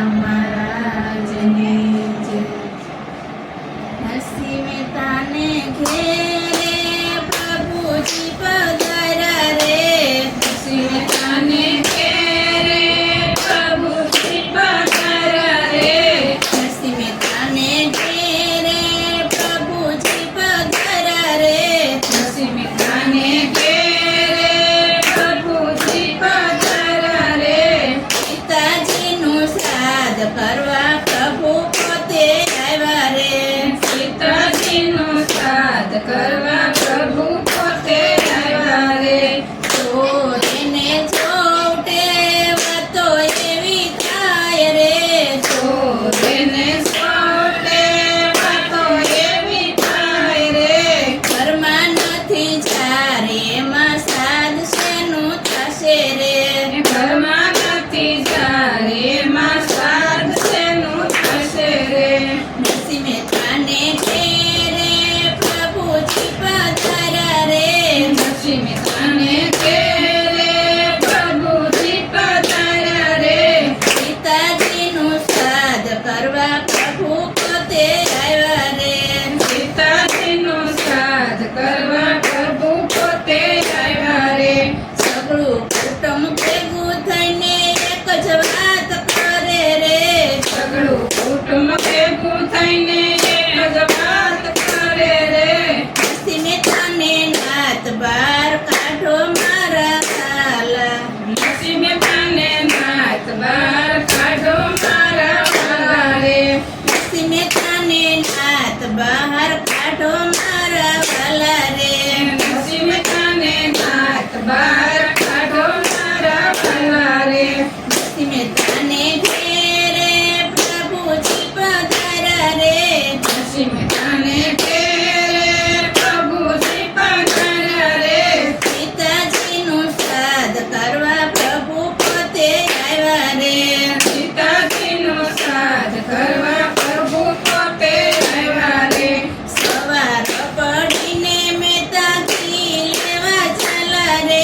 મહારાજની જય। નરસિંહ મહેતાને ઘેરે પ્રભુજી પધાર્યા રે। નરસિંહ મહેતાને ઘેરે પ્રભુજી પધાર્યા રે। નરસિંહ મહેતાને ઘેરે પ્રભુજી પધાર્યા રે। નરસિંહ મહેતાને ઘેરે પ્રભુજી પધાર્યા રે। સીતાજીનું શ્રાદ્ધ કરવા પ્રભુ પોતે આવ્યા રે। સીતાજીનું શ્રાદ્ધ કરવા પ્રભુ પોતે આવ્યા રે। ચોરેને ચોટે વાતો એવી થાય રે। ચોરેને સોટે વાતો એવી થાય રે। ઘરમાં નથી જ્યારે એમાં સાદ શેનું થશે રે। ઘરમાં નથી જ્યારે એમાં શ્રાદ્ધ શેનું થશે રે। નરસિંહ મહેતાને ઘેરે પ્રભુજી પધાર્યા રે। નરસિંહ મહેતાને ઘેરે પ્રભુજી પધાર્યા રે। સીતાજીનું શ્રાદ્ધ કરવા પ્રભુ પોતે આવ્યા રે। સીતાજીનું શ્રાદ્ધ કરવા પ્રભુ પોતે આવ્યા રે। સગળું કુટુંબ ભેગું થઈને એક જ વાત કરે રે। સગળું કુટુંબ ભેગું થઈને એક જ વાત કરે રે। નરસિંહ મહેતાને નાત બાર કાઢો મારા વાલા। નરસિંહ મહેતાને નાત બાર કાઢો મારા વાલા રે। નરસિંહ મહેતાને નાત બહાર કાઢો મારા વાલા રે। નરસિંહ મહેતાને નાત બાર કાઢો મારા વાલા રે। નરસિંહ મહેતાને ઘેરે પ્રભુજી પધાર્યા રે। નરસિંહ મહેતાને ઘેરે પ્રભુજી પધાર્યા રે। સીતાજીનું શ્રાદ્ધ કરવા પ્રભુ પોતે આવ્યા રે। સીતાજીનું શ્રાદ્ધ કરવા પ્રભુ પોતે આવ્યા રે। સવાર પડીને મહેતા ઘી લેવા ચાલા રે।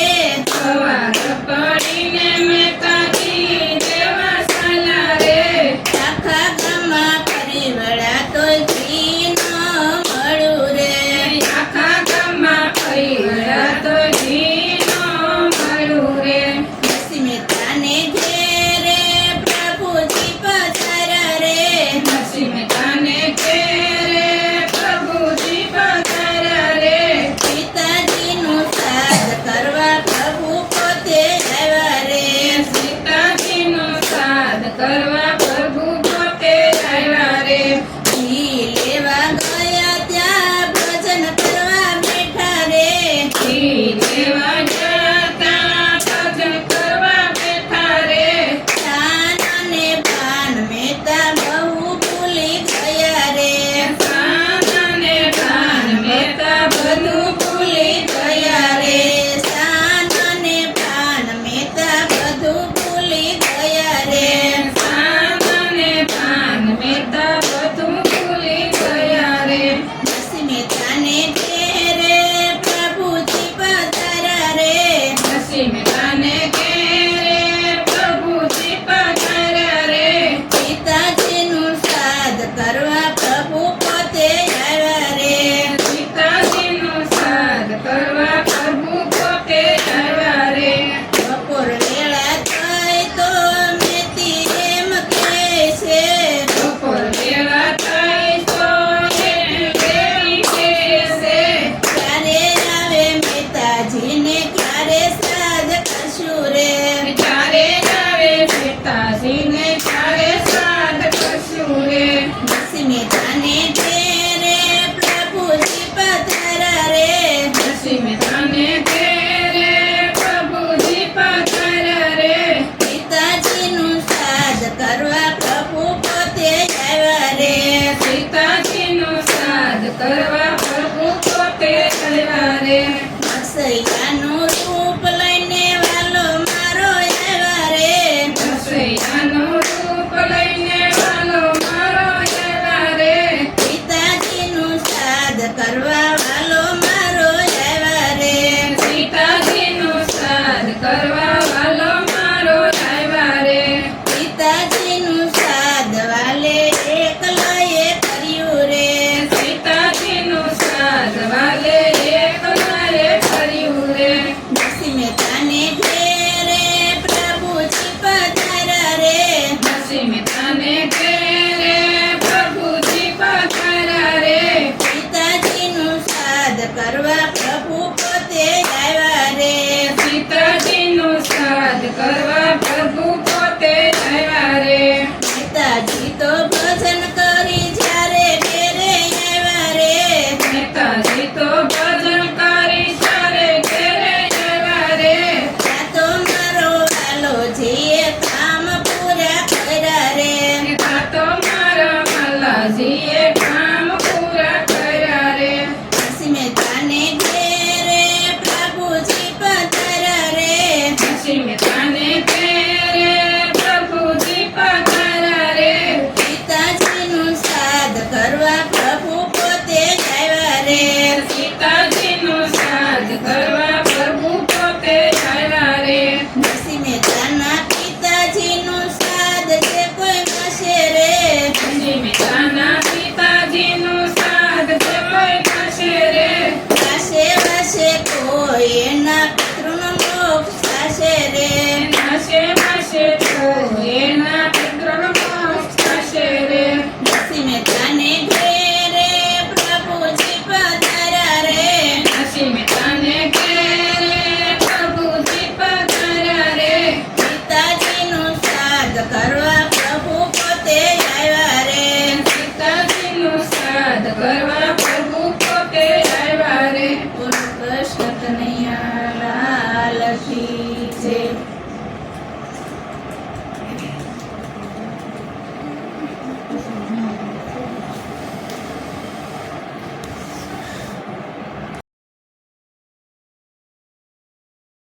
કરવા પ્રભુ પોતે આવ્યા રે. બોલો કૃષ્ણ કનૈયા લાલ કી જય.